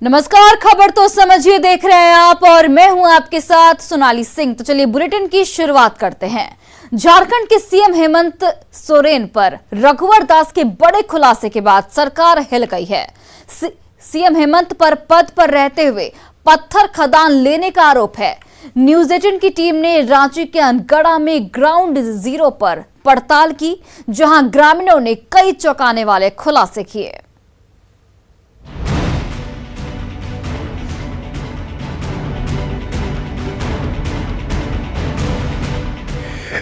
नमस्कार, खबर तो समझिए देख रहे हैं आप और मैं हूं आपके साथ सोनाली सिंह। तो चलिए बुलेटिन की शुरुआत करते हैं। झारखंड के सीएम हेमंत सोरेन पर रघुवर दास के बड़े खुलासे के बाद सरकार हिल गई है। सीएम हेमंत पर पद पर रहते हुए पत्थर खदान लेने का आरोप है। न्यूज 18 की टीम ने रांची के अनगढ़ा में ग्राउंड जीरो पर पड़ताल की, जहां ग्रामीणों ने कई चौंकाने वाले खुलासे किए।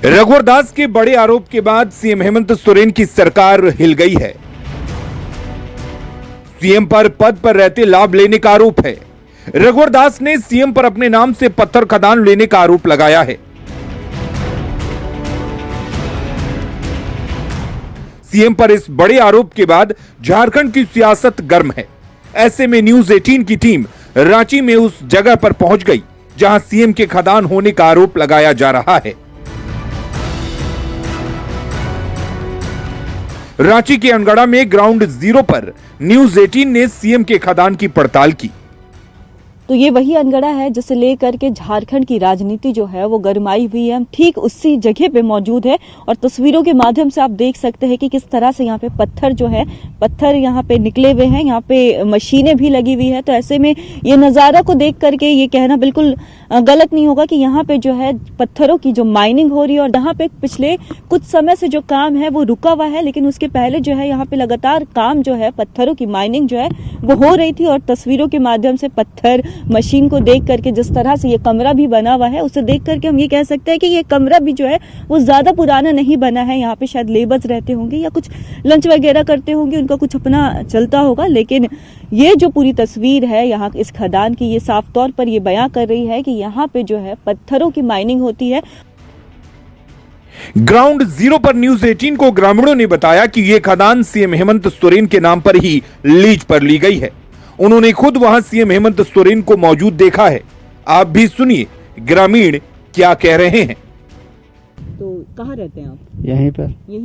रघुवर दास के बड़े आरोप के बाद सीएम हेमंत सोरेन की सरकार हिल गई है। सीएम पर पद पर रहते लाभ लेने का आरोप है। रघुवर दास ने सीएम पर अपने नाम से पत्थर खदान लेने का आरोप लगाया है। सीएम पर इस बड़े आरोप के बाद झारखंड की सियासत गर्म है। ऐसे में न्यूज 18 की टीम रांची में उस जगह पर पहुंच गई जहां सीएम के खदान होने का आरोप लगाया जा रहा है। रांची के अनगढ़ा में ग्राउंड जीरो पर न्यूज 18 ने सीएम के खदान की पड़ताल की। तो ये वही अनगढ़ा है जिसे लेकर के झारखंड की राजनीति जो है वो गरमाई हुई है। हम ठीक उसी जगह पे मौजूद है और तस्वीरों के माध्यम से आप देख सकते हैं कि किस तरह से यहाँ पे पत्थर यहाँ पे निकले हुए हैं, यहाँ पे मशीनें भी लगी हुई है। तो ऐसे में ये नज़ारा को देख करके ये कहना बिल्कुल गलत नहीं होगा कि यहाँ पे जो है पत्थरों की जो माइनिंग हो रही है और यहाँ पे पिछले कुछ समय से जो काम है वो रुका हुआ है, लेकिन उसके पहले जो है यहाँ पे लगातार काम जो है पत्थरों की माइनिंग जो है वो हो रही थी। और तस्वीरों के माध्यम से पत्थर मशीन को देख करके जिस तरह से ये कमरा भी बना हुआ है उसे देख करके हम ये कह सकते हैं कि ये कमरा भी जो है वो ज्यादा पुराना नहीं बना है। यहाँ पे शायद लेबर्स रहते होंगे या कुछ लंच वगैरह करते होंगे, उनका कुछ अपना चलता होगा। लेकिन ये जो पूरी तस्वीर है यहाँ इस खदान की, ये साफ तौर पर ये बयां कर रही है कि यहाँ पे जो है पत्थरों की माइनिंग होती है। ग्राउंड जीरो पर न्यूज 18 को ग्रामीणों ने बताया कि यह खदान सीएम हेमंत सोरेन के नाम पर ही लीज पर ली गई है। उन्होंने खुद वहां सीएम हेमंत सोरेन को मौजूद देखा है। आप भी सुनिए ग्रामीण क्या कह रहे हैं। तो कहाँ रहते हैं आप? यहीं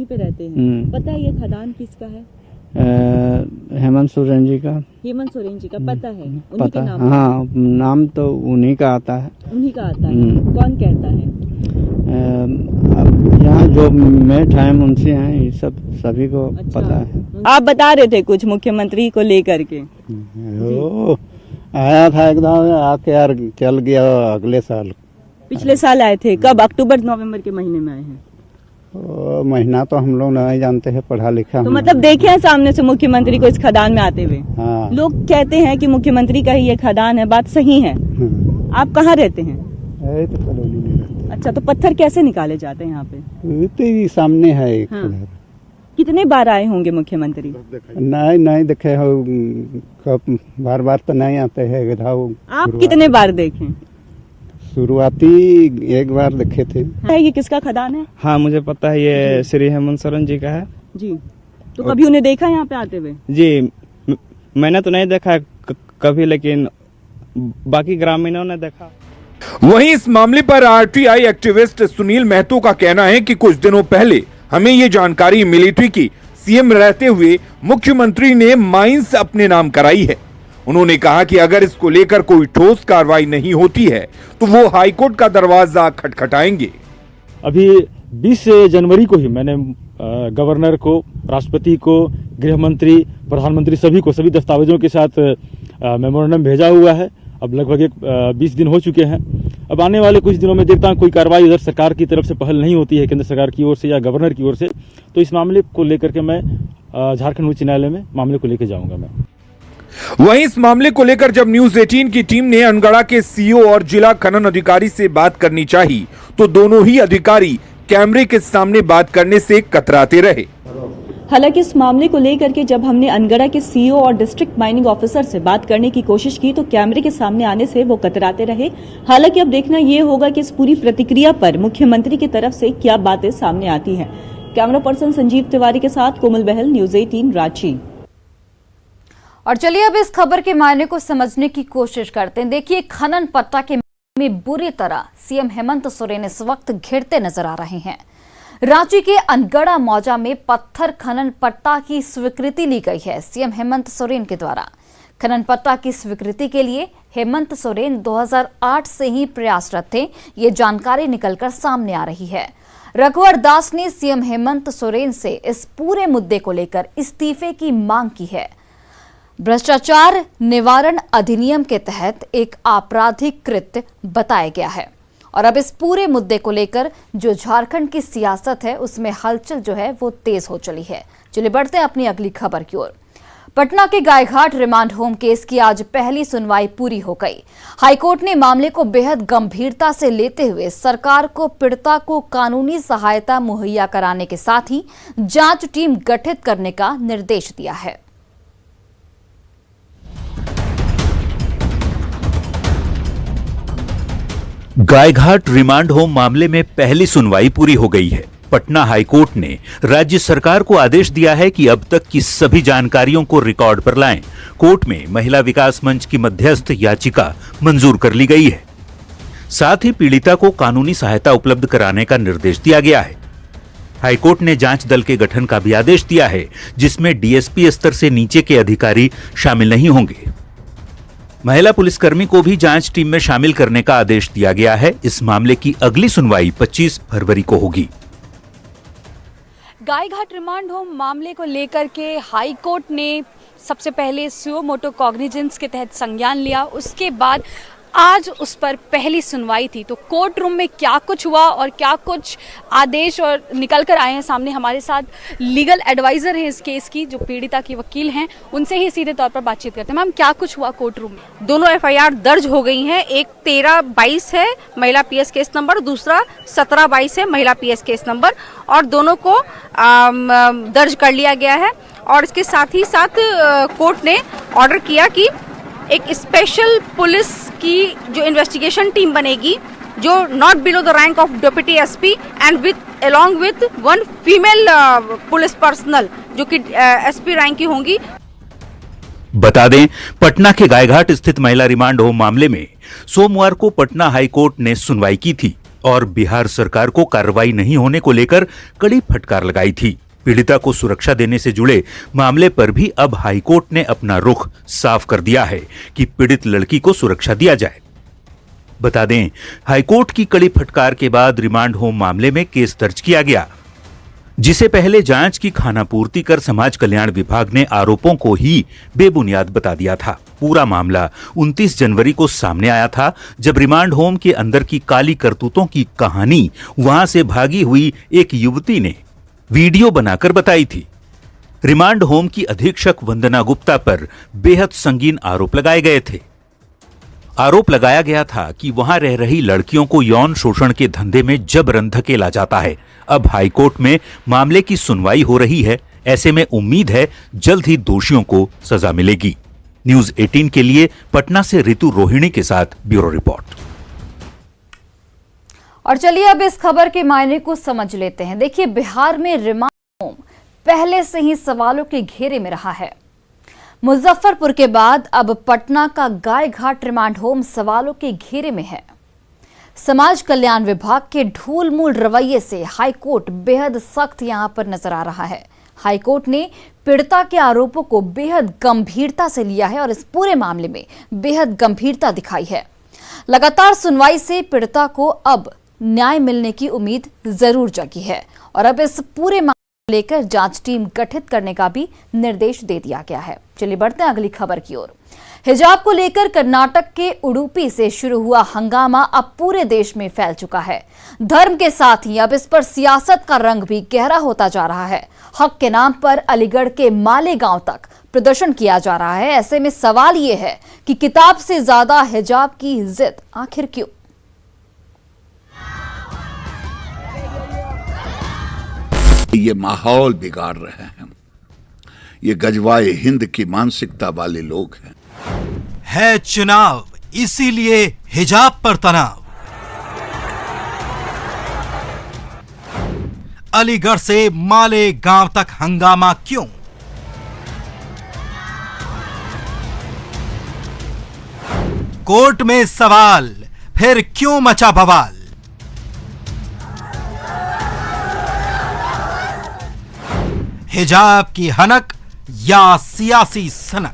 पे रहते हैं। पता है ये खदान किसका है? हेमंत सोरेन जी का। हेमंत सोरेन जी का पता है? उन्हीं पता के नाम? हाँ, नाम तो उन्हीं का आता है। उन्हीं का आता है। कौन कहता है? अब यहाँ जो मेट है मुंशी हैं, ये सब सभी को अच्छा, पता है। आप बता रहे थे कुछ मुख्यमंत्री को लेकर के। आया था एकदम आके यार चल गया अगले साल। पिछले साल आए थे? कब? अक्टूबर नवंबर के महीने में आए हैं? महीना तो हम लोग नहीं जानते हैं, पढ़ा लिखा। तो मतलब देखे हैं सामने से मुख्यमंत्री को इस खदान में आते हुए? हाँ। लोग कहते हैं कि मुख्यमंत्री का ही ये खदान है, बात सही है? आप कहाँ रहते हैं? तो कॉलोनी में रहते। अच्छा, तो पत्थर कैसे निकाले जाते हैं यहाँ पे? तो ये सामने है एक। हाँ। कितने बार आए होंगे मुख्यमंत्री? नहीं देखे हो, कब बार तो नहीं आते हैं। आप कितने बार देखे? शुरुआती एक बार देखे थे। ये किसका खदान है? हाँ, मुझे पता है, ये श्री हेमंत सोरेन जी का है जी। तो कभी उन्हें देखा यहाँ पे आते हुए? जी, मैंने तो नहीं देखा कभी, लेकिन बाकी ग्रामीणों ने देखा। वहीं इस मामले पर आरटीआई एक्टिविस्ट सुनील महतो का कहना है कि कुछ दिनों पहले हमें ये जानकारी मिली थी कि सीएम रहते हुए मुख्यमंत्री ने माइंस अपने नाम कराई है। उन्होंने कहा कि अगर इसको लेकर कोई ठोस कार्रवाई नहीं होती है तो वो हाईकोर्ट का दरवाजा खटखटाएंगे। अभी 20 जनवरी को ही मैंने गवर्नर को, राष्ट्रपति को, गृह मंत्री, प्रधानमंत्री सभी दस्तावेजों के साथ मेमोरेंडम भेजा हुआ है। अब लगभग 20 दिन हो चुके हैं। अब आने वाले कुछ दिनों में देखता हूँ कोई कार्रवाई उधर सरकार की तरफ से पहल नहीं होती है, केंद्र सरकार की ओर से या गवर्नर की ओर से, तो इस मामले को लेकर के मैं झारखंड उच्च न्यायालय में मामले को लेकर जाऊंगा मैं। वहीं इस मामले को लेकर जब न्यूज 18 की टीम ने अनगढ़ा के सीओ और जिला खनन अधिकारी से बात करनी चाहिए तो दोनों ही अधिकारी कैमरे के सामने बात करने से कतराते रहे। हालांकि इस मामले को लेकर के जब हमने अनगढ़ा के सीईओ और डिस्ट्रिक्ट माइनिंग ऑफिसर से बात करने की कोशिश की तो कैमरे के सामने आने से वो कतराते रहे। हालांकि अब देखना ये होगा कि इस पूरी प्रतिक्रिया पर मुख्यमंत्री की तरफ से क्या बातें सामने आती हैं। कैमरा पर्सन संजीव तिवारी के साथ कोमल बहल, न्यूज 18 रांची। और चलिए अब इस खबर के मायने को समझने की कोशिश करते हैं। देखिए, खनन पट्टा के में बुरी तरह सीएम हेमंत सोरेन इस वक्त घिरते नजर आ रहे हैं। रांची के अनगढ़ा मौजा में पत्थर खनन पट्टा की स्वीकृति ली गई है सीएम हेमंत सोरेन के द्वारा। खनन पट्टा की स्वीकृति के लिए हेमंत सोरेन 2008 से ही प्रयासरत थे, ये जानकारी निकलकर सामने आ रही है। रघुवर दास ने सीएम हेमंत सोरेन से इस पूरे मुद्दे को लेकर इस्तीफे की मांग की है। भ्रष्टाचार निवारण अधिनियम के तहत एक आपराधिक कृत्य बताया गया है और अब इस पूरे मुद्दे को लेकर जो झारखंड की सियासत है उसमें हलचल जो है वो तेज हो चली है। चलिए बढ़ते हैं अपनी अगली खबर की ओर। पटना के गायघाट रिमांड होम केस की आज पहली सुनवाई पूरी हो गई। हाईकोर्ट ने मामले को बेहद गंभीरता से लेते हुए सरकार को पीड़िता को कानूनी सहायता मुहैया कराने के साथ ही जांच टीम गठित करने का निर्देश दिया है। गायघाट रिमांड होम मामले में पहली सुनवाई पूरी हो गई है। पटना हाईकोर्ट ने राज्य सरकार को आदेश दिया है कि अब तक की सभी जानकारियों को रिकॉर्ड पर लाएं। कोर्ट में महिला विकास मंच की मध्यस्थ याचिका मंजूर कर ली गई है। साथ ही पीड़िता को कानूनी सहायता उपलब्ध कराने का निर्देश दिया गया है। हाईकोर्ट ने जांच दल के गठन का भी आदेश दिया है, जिसमें डीएसपी स्तर से नीचे के अधिकारी शामिल नहीं होंगे। महिला पुलिसकर्मी को भी जांच टीम में शामिल करने का आदेश दिया गया है। इस मामले की अगली सुनवाई 25 फरवरी को होगी। गायघाट रिमांड होम मामले को लेकर के हाई कोर्ट ने सबसे पहले सुओ मोटो कॉग्निजेंस के तहत संज्ञान लिया। उसके बाद आज उस पर पहली सुनवाई थी। तो कोर्ट रूम में क्या कुछ हुआ और क्या कुछ आदेश और निकल कर आए हैं सामने, हमारे साथ लीगल एडवाइजर हैं इस केस की, जो पीड़िता की वकील हैं, उनसे ही सीधे तौर पर बातचीत करते हैं। मैम, क्या कुछ हुआ कोर्ट रूम में? दोनों एफआईआर दर्ज हो गई हैं। एक 1322 है महिला पीएस केस नंबर, दूसरा 1722 है महिला पीएस केस नंबर, और दोनों को दर्ज कर लिया गया है। और इसके साथ ही साथ कोर्ट ने ऑर्डर किया कि एक स्पेशल पुलिस की जो इन्वेस्टिगेशन टीम बनेगी, जो not below the rank of deputy SP and with along with one female police personal, जो कि एसपी रैंक की होंगी। बता दें, पटना के गायघाट स्थित महिला रिमांड होम मामले में सोमवार को पटना हाई कोर्ट ने सुनवाई की थी और बिहार सरकार को कार्रवाई नहीं होने को लेकर कड़ी फटकार लगाई थी। पीड़िता को सुरक्षा देने से जुड़े मामले पर भी अब हाईकोर्ट ने अपना रुख साफ कर दिया है कि पीड़ित लड़की को सुरक्षा दिया जाए। बता दें, हाईकोर्ट की कड़ी फटकार के बाद रिमांड होम मामले में केस दर्ज किया गया, जिसे पहले जांच की खानापूर्ति कर समाज कल्याण विभाग ने आरोपों को ही बेबुनियाद बता दिया था। पूरा मामला 29 जनवरी को सामने आया था, जब रिमांड होम के अंदर की काली करतूतों की कहानी वहां से भागी हुई एक युवती ने वीडियो बनाकर बताई थी। रिमांड होम की अधीक्षक वंदना गुप्ता पर बेहद संगीन आरोप लगाए गए थे। आरोप लगाया गया था कि वहां रह रही लड़कियों को यौन शोषण के धंधे में जबरन धकेला जाता है। अब हाईकोर्ट में मामले की सुनवाई हो रही है। ऐसे में उम्मीद है जल्द ही दोषियों को सजा मिलेगी। न्यूज 18 के लिए पटना से ऋतु रोहिणी के साथ ब्यूरो रिपोर्ट। और चलिए अब इस खबर के मायने को समझ लेते हैं। देखिए, बिहार में रिमांड होम पहले से ही सवालों के घेरे में रहा है। मुजफ्फरपुर के बाद अब पटना का गायघाट रिमांड होम सवालों के घेरे में है। समाज कल्याण विभाग के ढूलमूल रवैये से हाईकोर्ट बेहद सख्त यहां पर नजर आ रहा है। हाईकोर्ट ने पीड़िता के आरोपों को बेहद गंभीरता से लिया है और इस पूरे मामले में बेहद गंभीरता दिखाई है। लगातार सुनवाई से पीड़िता को अब न्याय मिलने की उम्मीद जरूर जगी है और अब इस पूरे मामले को लेकर जांच टीम गठित करने का भी निर्देश दे दिया गया है। चलिए बढ़ते हैं अगली खबर की ओर। हिजाब को लेकर कर्नाटक के उडुपी से शुरू हुआ हंगामा अब पूरे देश में फैल चुका है। धर्म के साथ ही अब इस पर सियासत का रंग भी गहरा होता जा रहा है। हक के नाम पर अलीगढ़ के मालेगांव तक प्रदर्शन किया जा रहा है। ऐसे में सवाल ये है कि किताब से ज्यादा हिजाब की जिद आखिर क्यों? ये माहौल बिगाड़ रहे हैं, ये गजवाए हिंद की मानसिकता वाले लोग हैं। है चुनाव, इसीलिए हिजाब पर तनाव। अलीगढ़ से मालेगांव तक हंगामा क्यों? कोर्ट में सवाल, फिर क्यों मचा बवाल? हिजाब की हनक या सियासी सनक?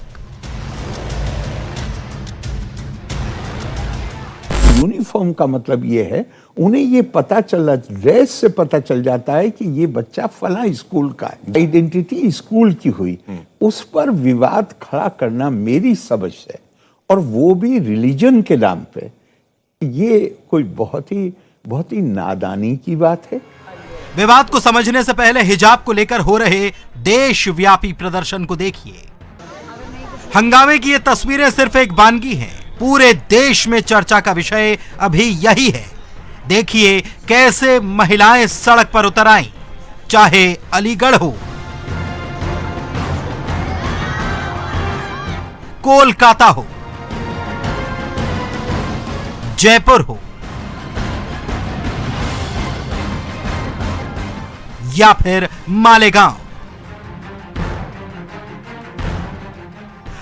यूनिफॉर्म का मतलब ये है, उन्हें ये पता चला, ड्रेस से पता चल जाता है कि ये बच्चा फला स्कूल का है। आइडेंटिटी स्कूल की हुई, उस पर विवाद खड़ा करना मेरी समझ है, और वो भी रिलीजन के नाम पे, ये कोई बहुत ही नादानी की बात है। विवाद को समझने से पहले हिजाब को लेकर हो रहे देशव्यापी प्रदर्शन को देखिए। हंगामे की ये तस्वीरें सिर्फ एक बानगी हैं, पूरे देश में चर्चा का विषय अभी यही है। देखिए कैसे महिलाएं सड़क पर उतर आईं, चाहे अलीगढ़ हो, कोलकाता हो, जयपुर हो या फिर मालेगांव।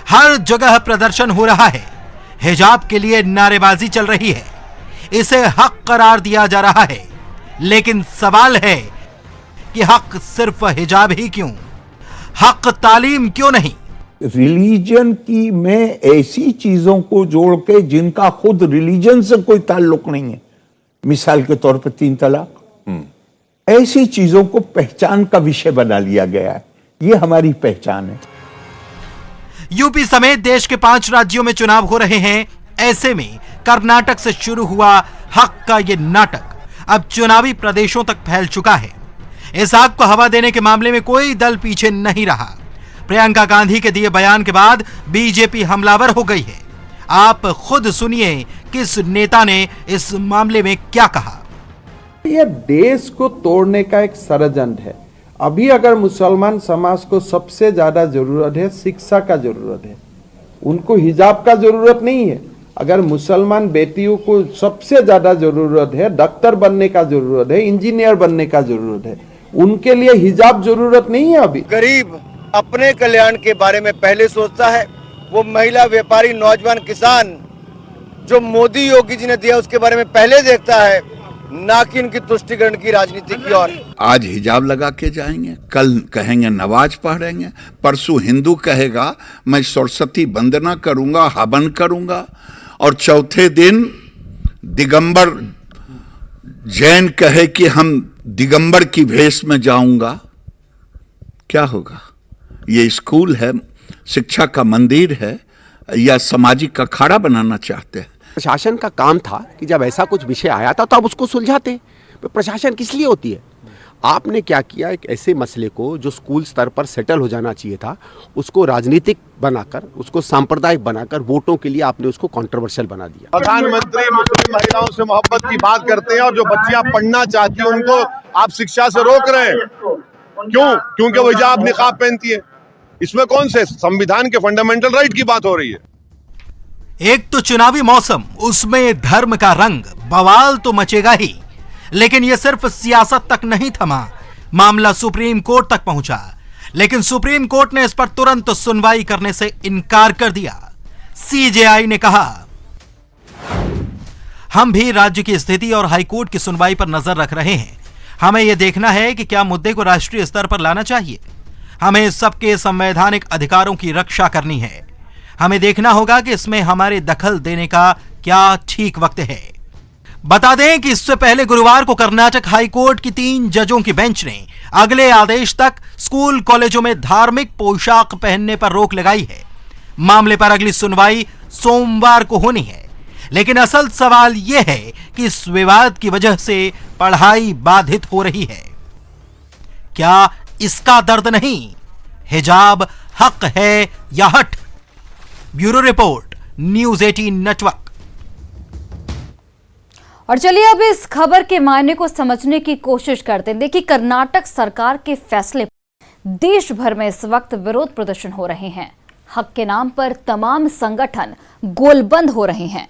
हर जगह प्रदर्शन हो रहा है, हिजाब के लिए नारेबाजी चल रही है, इसे हक करार दिया जा रहा है। लेकिन सवाल है कि हक सिर्फ हिजाब ही क्यों, हक तालीम क्यों नहीं? रिलीजन की में ऐसी चीजों को जोड़ के जिनका खुद रिलीजन से कोई ताल्लुक नहीं है, मिसाल के तौर पर 3 तलाक, ऐसी चीजों को पहचान का विषय बना लिया गया है। ये हमारी पहचान है। यूपी समेत देश के 5 राज्यों में चुनाव हो रहे हैं। ऐसे में कर्नाटक से शुरू हुआ हक का ये नाटक अब चुनावी प्रदेशों तक फैल चुका है। इस आग को हवा देने के मामले में कोई दल पीछे नहीं रहा। प्रियंका गांधी के दिए बयान के बाद बीजेपी हमलावर हो गई है। आप खुद सुनिए किस नेता ने इस मामले में क्या कहा। यह देश को तोड़ने का एक षड्यंत्र है। अभी अगर मुसलमान समाज को सबसे ज्यादा जरूरत है शिक्षा का जरूरत है, उनको हिजाब का जरूरत नहीं है। अगर मुसलमान बेटियों को सबसे ज्यादा जरूरत है डॉक्टर बनने का जरूरत है, इंजीनियर बनने का जरूरत है, उनके लिए हिजाब जरूरत नहीं है। अभी गरीब अपने कल्याण के बारे में पहले सोचता है, वो महिला, व्यापारी, नौजवान, किसान जो मोदी योगी जी ने दिया उसके बारे में पहले देखता है, ना कि उनकी तुष्टिकरण की राजनीति की ओर। आज हिजाब लगा के जाएंगे, कल कहेंगे नमाज पढ़ेंगे, परसों हिंदू कहेगा मैं सरस्वती वंदना करूंगा, हवन करूंगा, और चौथे दिन दिगंबर जैन कहे कि हम दिगंबर की भेष में जाऊंगा। क्या होगा? ये स्कूल है, शिक्षा का मंदिर है, या सामाजिक अखाड़ा बनाना चाहते हैं? प्रशासन का काम था कि जब ऐसा कुछ विषय आया था तो आप उसको सुलझाते। प्रशासन किस लिए होती है? आपने क्या किया, एक ऐसे मसले को जो स्कूल स्तर पर सेटल हो जाना चाहिए था, उसको राजनीतिक बनाकर, उसको सांप्रदायिक बनाकर, वोटों के लिए आपने उसको कंट्रोवर्शियल बना दिया। प्रधानमंत्री मुस्लिम महिलाओं से मोहब्बत की बात करते हैं और जो बच्चियां पढ़ना चाहती हैं उनको आप शिक्षा से रोक रहे हैं। क्यों? क्योंकि वो हिजाब निकाब पहनती है। इसमें कौन से संविधान के फंडामेंटल राइट की बात हो रही है? एक तो चुनावी मौसम, उसमें धर्म का रंग, बवाल तो मचेगा ही। लेकिन यह सिर्फ सियासत तक नहीं थमा, मामला सुप्रीम कोर्ट तक पहुंचा। लेकिन सुप्रीम कोर्ट ने इस पर तुरंत सुनवाई करने से इनकार कर दिया। सीजेआई ने कहा, हम भी राज्य की स्थिति और हाईकोर्ट की सुनवाई पर नजर रख रहे हैं। हमें यह देखना है कि क्या मुद्दे को राष्ट्रीय स्तर पर लाना चाहिए। हमें सबके संवैधानिक अधिकारों की रक्षा करनी है। हमें देखना होगा कि इसमें हमारे दखल देने का क्या ठीक वक्त है। बता दें कि इससे पहले गुरुवार को कर्नाटक हाईकोर्ट की 3 जजों की बेंच ने अगले आदेश तक स्कूल कॉलेजों में धार्मिक पोशाक पहनने पर रोक लगाई है। मामले पर अगली सुनवाई सोमवार को होनी है। लेकिन असल सवाल यह है कि इस विवाद की वजह से पढ़ाई बाधित हो रही है। क्या इसका दर्द नहीं? हिजाब हक है या हट? Bureau report, news 18 network. और चलिए अब इस खबर के मायने को समझने की कोशिश करते हैं। देखिए, कर्नाटक सरकार के फैसले पर देश भर में इस वक्त विरोध प्रदर्शन हो रहे हैं। हक के नाम पर तमाम संगठन गोलबंद हो रहे हैं।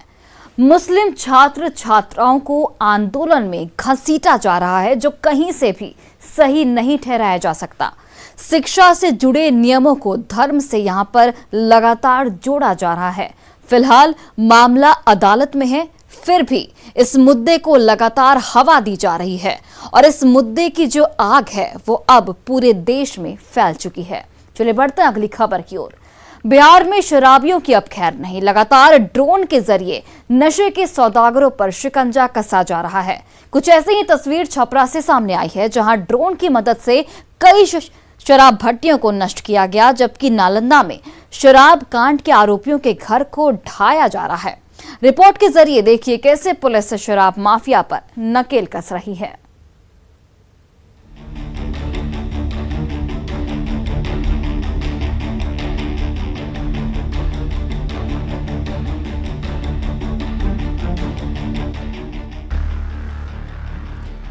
मुस्लिम छात्र छात्राओं को आंदोलन में घसीटा जा रहा है, जो कहीं से भी सही नहीं ठहराया जा सकता। शिक्षा से जुड़े नियमों को धर्म से यहां पर लगातार जोड़ा जा रहा है। फिलहाल मामला अदालत में है, फिर भी इस मुद्दे को लगातार हवा दी जा रही है और इस मुद्दे की जो आग है वो अब पूरे देश में फैल चुकी है। चलिए बढ़ते हैं अगली खबर की ओर। बिहार में शराबियों की अब खैर नहीं, लगातार ड्रोन के जरिए नशे के सौदागरों पर शिकंजा कसा जा रहा है। कुछ ऐसी ही तस्वीर छपरा से सामने आई है, जहां ड्रोन की मदद से कई शराब भट्टियों को नष्ट किया गया, जबकि नालंदा में शराब कांड के आरोपियों के घर को ढाया जा रहा है। रिपोर्ट के जरिए देखिए कैसे पुलिस शराब माफिया पर नकेल कस रही है।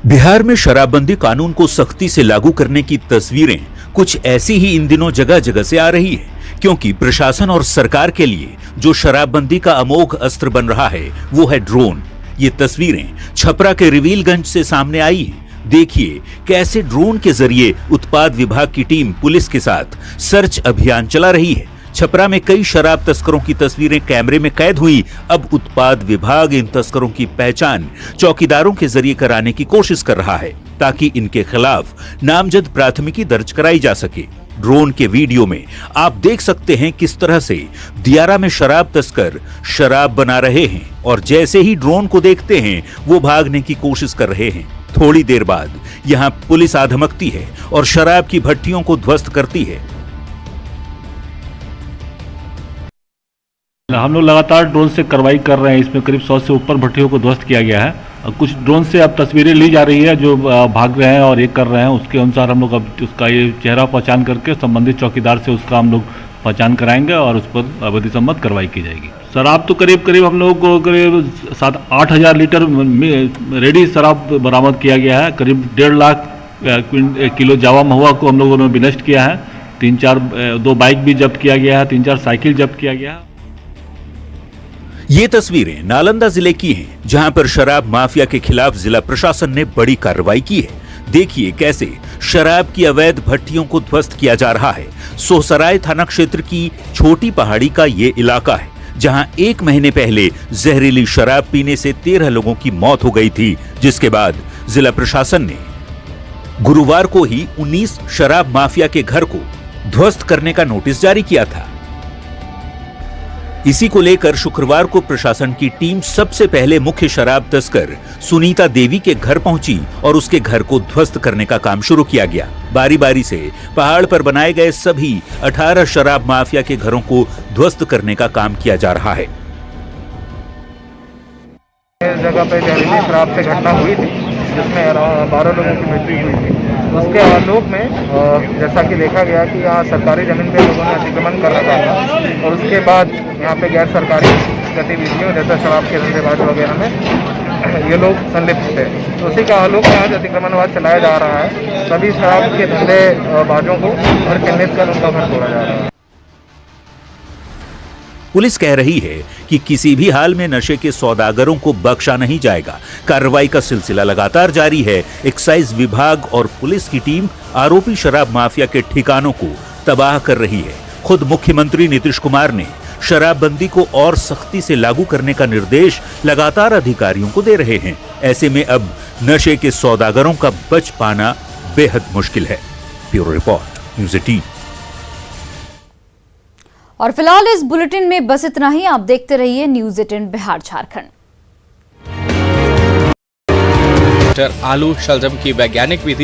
बिहार में शराबबंदी कानून को सख्ती से लागू करने की तस्वीरें कुछ ऐसी ही इन दिनों जगह जगह से आ रही है, क्योंकि प्रशासन और सरकार के लिए जो शराबबंदी का अमोघ अस्त्र बन रहा है वो है ड्रोन। ये तस्वीरें छपरा के रिवीलगंज से सामने आई है। देखिए कैसे ड्रोन के जरिए उत्पाद विभाग की टीम पुलिस के साथ सर्च अभियान चला रही है। छपरा में कई शराब तस्करों की तस्वीरें कैमरे में कैद हुई। अब उत्पाद विभाग इन तस्करों की पहचान चौकीदारों के जरिए कराने की कोशिश कर रहा है, ताकि इनके खिलाफ नामजद प्राथमिकी दर्ज कराई जा सके। ड्रोन के वीडियो में आप देख सकते हैं किस तरह से दियारा में शराब तस्कर शराब बना रहे हैं, और जैसे ही ड्रोन को देखते हैं वो भागने की कोशिश कर रहे हैं। थोड़ी देर बाद यहाँ पुलिस आधमकती है और शराब की भट्टियों को ध्वस्त करती है। हम लोग लगातार ड्रोन से कार्रवाई कर रहे हैं। इसमें करीब 100 से ऊपर भट्टियों को ध्वस्त किया गया है। कुछ ड्रोन से अब तस्वीरें ली जा रही है, जो भाग रहे हैं और ये कर रहे हैं। उसके अनुसार हम लोग अब उसका ये चेहरा पहचान करके संबंधित चौकीदार से उसका हम लोग पहचान कराएंगे और उस पर अवधि सम्मत कार्रवाई की जाएगी। शराब तो करीब हम लोग को करीब 7-8 हजार लीटर रेडी शराब बरामद किया गया है। करीब 1.5 लाख किलो जावा महुआ को हम लोगों ने भी नष्ट किया है। 2 बाइक भी जब्त किया गया है, 3-4 साइकिल जब्त किया गया है। ये तस्वीरें नालंदा जिले की हैं, जहां पर शराब माफिया के खिलाफ जिला प्रशासन ने बड़ी कार्रवाई की है। देखिए कैसे शराब की अवैध भट्टियों को ध्वस्त किया जा रहा है। सोहसराय थाना क्षेत्र की छोटी पहाड़ी का ये इलाका है, जहां 1 महीने पहले जहरीली शराब पीने से 13 लोगों की मौत हो गई थी, जिसके बाद जिला प्रशासन ने गुरुवार को ही 19 शराब माफिया के घर को ध्वस्त करने का नोटिस जारी किया था। इसी को लेकर शुक्रवार को प्रशासन की टीम सबसे पहले मुख्य शराब तस्कर सुनीता देवी के घर पहुंची और उसके घर को ध्वस्त करने का काम शुरू किया गया। बारी बारी से पहाड़ पर बनाए गए सभी 18 शराब माफिया के घरों को ध्वस्त करने का काम किया जा रहा है। इस जगह पे जहरीली शराब से घटना हुई थी, जिसमें 12 लोगों की मृत्यु हुई थी। उसके आलोक में जैसा कि देखा गया कि यहाँ सरकारी जमीन पे लोगों ने अतिक्रमण कर रखा था, और उसके बाद यहाँ पे गैर सरकारी गतिविधियों जैसा शराब के धंधेबाज वगैरह में ये लोग संलिप्त थे। तो उसी का आलोक में आज अतिक्रमणवाद चलाया जा रहा है। सभी शराब के धंधेबाजों को घर चिन्हित कर उनका घर तोड़ा जा रहा है। पुलिस कह रही है कि किसी भी हाल में नशे के सौदागरों को बख्शा नहीं जाएगा। कार्रवाई का सिलसिला लगातार जारी है। एक्साइज विभाग और पुलिस की टीम आरोपी शराब माफिया के ठिकानों को तबाह कर रही है। खुद मुख्यमंत्री नीतीश कुमार ने शराबबंदी को और सख्ती से लागू करने का निर्देश लगातार अधिकारियों को दे रहे हैं। ऐसे में अब नशे के सौदागरों का बच पाना बेहद मुश्किल है। Bureau report, news 18। और फिलहाल इस बुलेटिन में बस इतना ही। आप देखते रहिए न्यूज़ 18 बिहार झारखंड। आलू शलजम की वैज्ञानिक विधि